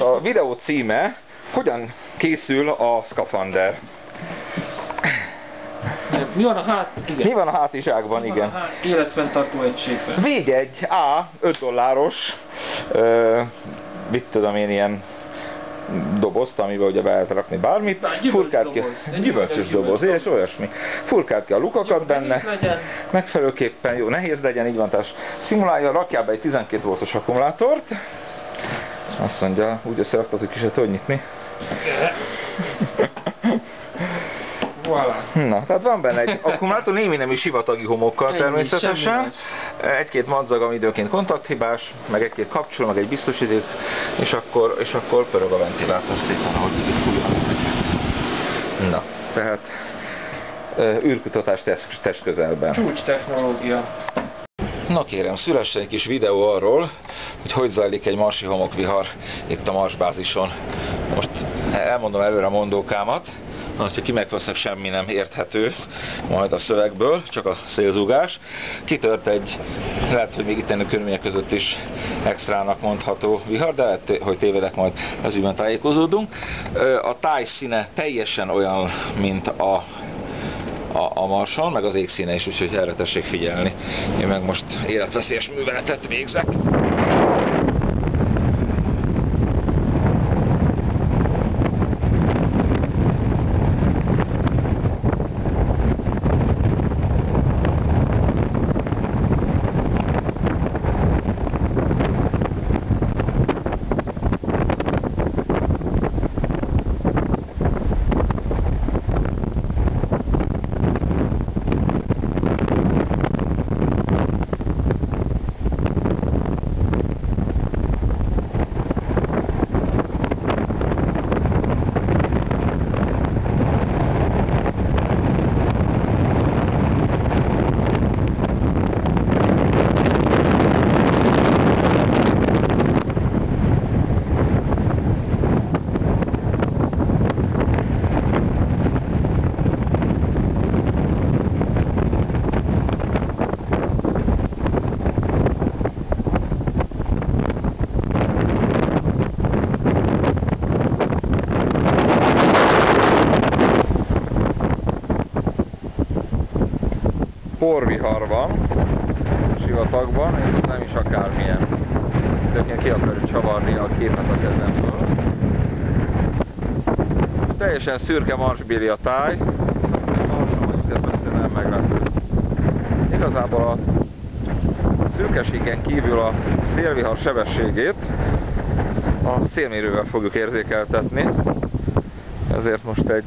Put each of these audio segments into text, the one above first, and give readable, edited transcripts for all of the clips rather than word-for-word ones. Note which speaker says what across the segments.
Speaker 1: a videó címe, hogyan készül a szkafander.
Speaker 2: Mi van a hát? Igen.
Speaker 1: Mi van a hátizsákban, igen.
Speaker 2: Életfenntartó egységben.
Speaker 1: Végy egy A, $5, mit tudom én, ilyen dobozt, amiben ugye be lehet rakni bármit, furkált ki, gyümölcsös doboz, és olyasmi. Furkált ki a lukakat benne, megfelelőképpen jó, nehéz legyen, így van, tehát szimulálja, rakjál be egy 12 voltos akkumulátort, azt mondja, úgy összeraktad, hogy ki se tudod nyitni.
Speaker 2: Voilà.
Speaker 1: Na, tehát van benne egy akkumulátor, némi nemű sivatagi homokkal természetesen, egy-két madzag, ami időnként kontakthibás, meg egy-két kapcsoló, meg egy biztosíték, és akkor pörög a ventilátor szépen, ahogy így fújja. Na, tehát űrkutatás test közelben.
Speaker 2: Csúcs technológia.
Speaker 1: Na kérem, szülessen egy kis videó arról, hogy zajlik egy marsi homokvihar itt a Marsbázison. Most elmondom előre a mondókámat. Na, hogyha kimegveszek, semmi nem érthető majd a szövegből, csak a szélzúgás. Kitört egy, lehet, hogy még itteni körülmények között is extrának mondható vihar, de lehet, hogy tévedek, majd ezügyben tájékozódunk. A táj színe teljesen olyan, mint a Marson, meg az égszíne is, úgyhogy erre tessék figyelni. Én meg most életveszélyes műveletet végzek. Porvihar van, sivatagban, és ez nem is akármilyen. Őként ki akarjuk csavarni a képet a kezemből. Teljesen szürke marsbéli a táj, Marson vagyunk, ez persze nem meglepő. Igazából a szürkeségen kívül a szélvihar sebességét a szélmérővel fogjuk érzékeltetni, ezért most egy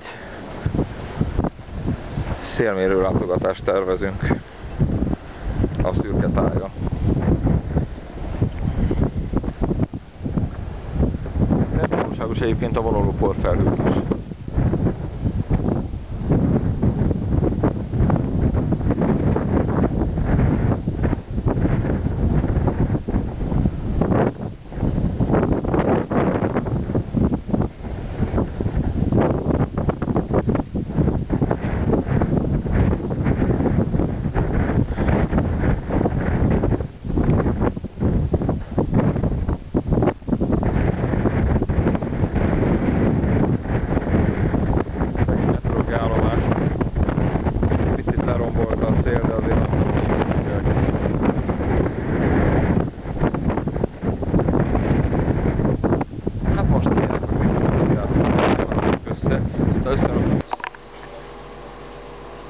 Speaker 1: szélmérő látogatást tervezünk a szürke tájra. De valóságos egyébként a vonuló porfelhők is.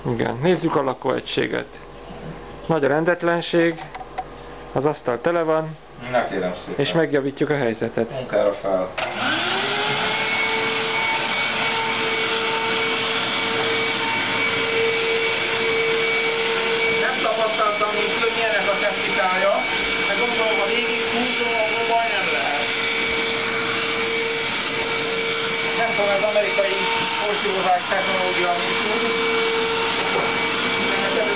Speaker 2: Igen, nézzük a lakóegységet. Nagy a rendetlenség, az asztal tele van, és megjavítjuk a helyzetet.
Speaker 1: Munkára fel. Nem tapasztaltam, mint könnyenek a technikája, meg gondolom, ha végig húzom, akkor baj nem lehet. Nem tudom, az amerikai porszívózás technológia, mint tud.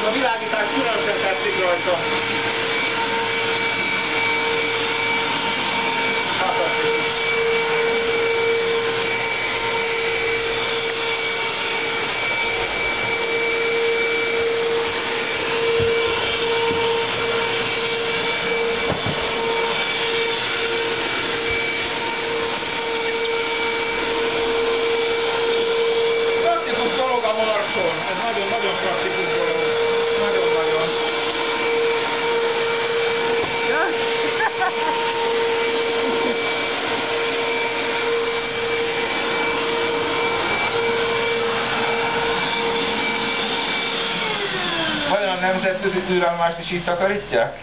Speaker 1: A világítás különösen tetszik rajta. Marson. Ez nagyon-nagyon praktikus dolog. Nagyon-nagyon. Vajon a nemzetközi űrállomást is így takarítják?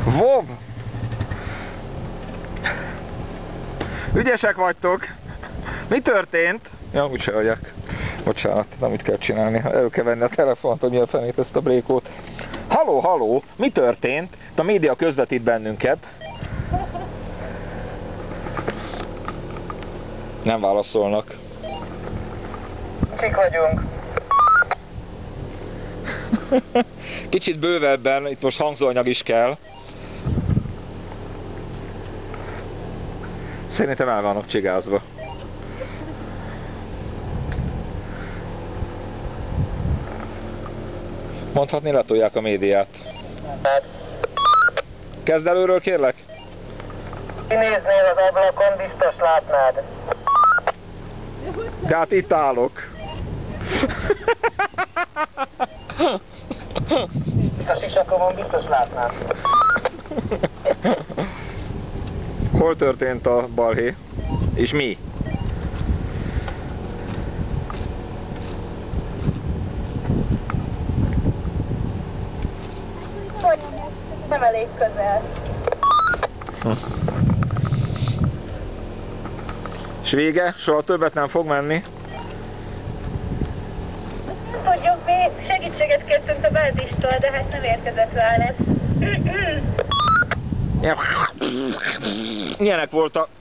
Speaker 2: Vov! Ügyesek vagytok! Mi történt?
Speaker 1: Ja, úgyse vagyok. Bocsánat, nem úgy kell csinálni. Elő kell venni a telefont, hogy mi a fenét ezt a brékót.
Speaker 2: Halló, halló! Mi történt? A média közvetít bennünket.
Speaker 1: Nem válaszolnak.
Speaker 2: Kik vagyunk?
Speaker 1: Kicsit bővebben, itt most hangzóanyag is kell. Szerintem el vannak csigázva. Mondhatni, letolják a médiát. Kezd előről, kérlek?
Speaker 2: Kinéznél az ablakon, biztos látnád.
Speaker 1: Tehát itt állok.
Speaker 2: Itt a sisakomon biztos látnád.
Speaker 1: Hol történt a balhé? És mi?
Speaker 3: Nem elég közel.
Speaker 1: És vége? Soha többet nem fog menni?
Speaker 3: Tudjuk, mi segítséget kértünk a bázistól, de hát nem érkezett válasz.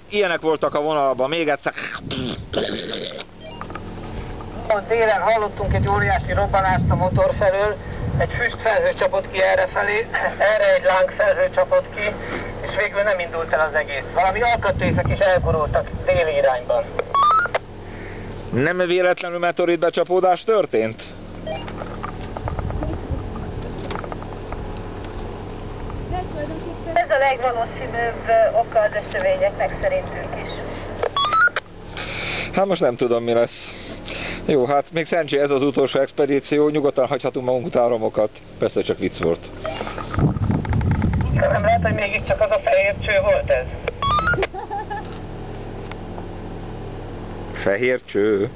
Speaker 1: Ilyenek voltak a vonalban, még egyszer.
Speaker 2: Délen hallottunk egy óriási robbanást a motor felől, egy füstfelhő csapott ki errefelé, erre egy lángfelhő csapott ki, és végül nem indult el az egész. Valami alkatrészek is elgurultak déli irányban.
Speaker 1: Nem véletlenül meteoritbecsapódás történt?
Speaker 3: Ez a legvalószínűbb oka az eseményeknek szerintünk is.
Speaker 1: Hát most nem tudom, mi lesz. Jó, hát még szerencsé ez az utolsó expedíció, nyugodtan hagyhatunk magunk után romokat. Persze csak vicc volt.
Speaker 2: Nem lehet, hogy mégiscsak az a fehér cső volt ez?
Speaker 1: Fehér cső?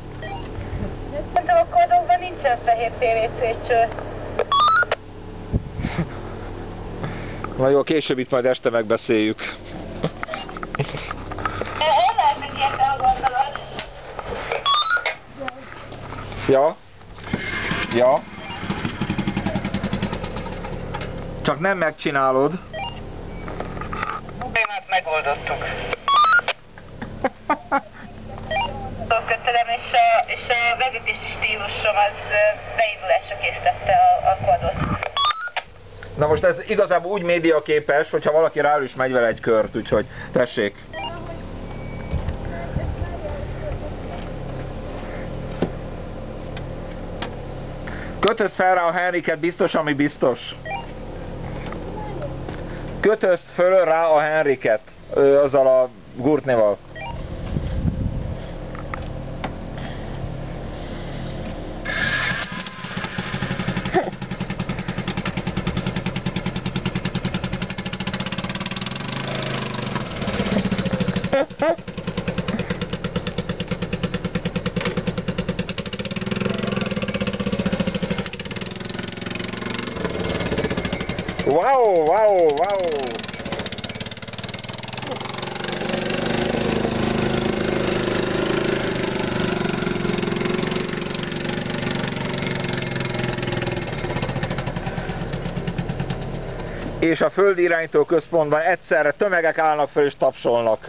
Speaker 3: Szerintem a kordonban nincsen fehér PVC cső.
Speaker 1: Na jó, később itt majd este megbeszéljük.
Speaker 3: El lehet, hogy ilyen elgondolod.
Speaker 1: Ja? Ja? Csak nem megcsinálod.
Speaker 2: Témát megoldottuk.
Speaker 3: A kötelem és a vezetési stílusom az beindulásra készítette a quadot.
Speaker 1: Na most ez igazából úgy médiaképes, hogyha valaki rá is megy vele egy kört, úgyhogy tessék. Kötözd fel rá a Henriket, biztos, ami biztos. Kötözd föl rá a Henriket, azzal a gurtnival. Wow, wow, wow! És a földi irányító központban egyszerre tömegek állnak fel és tapsolnak.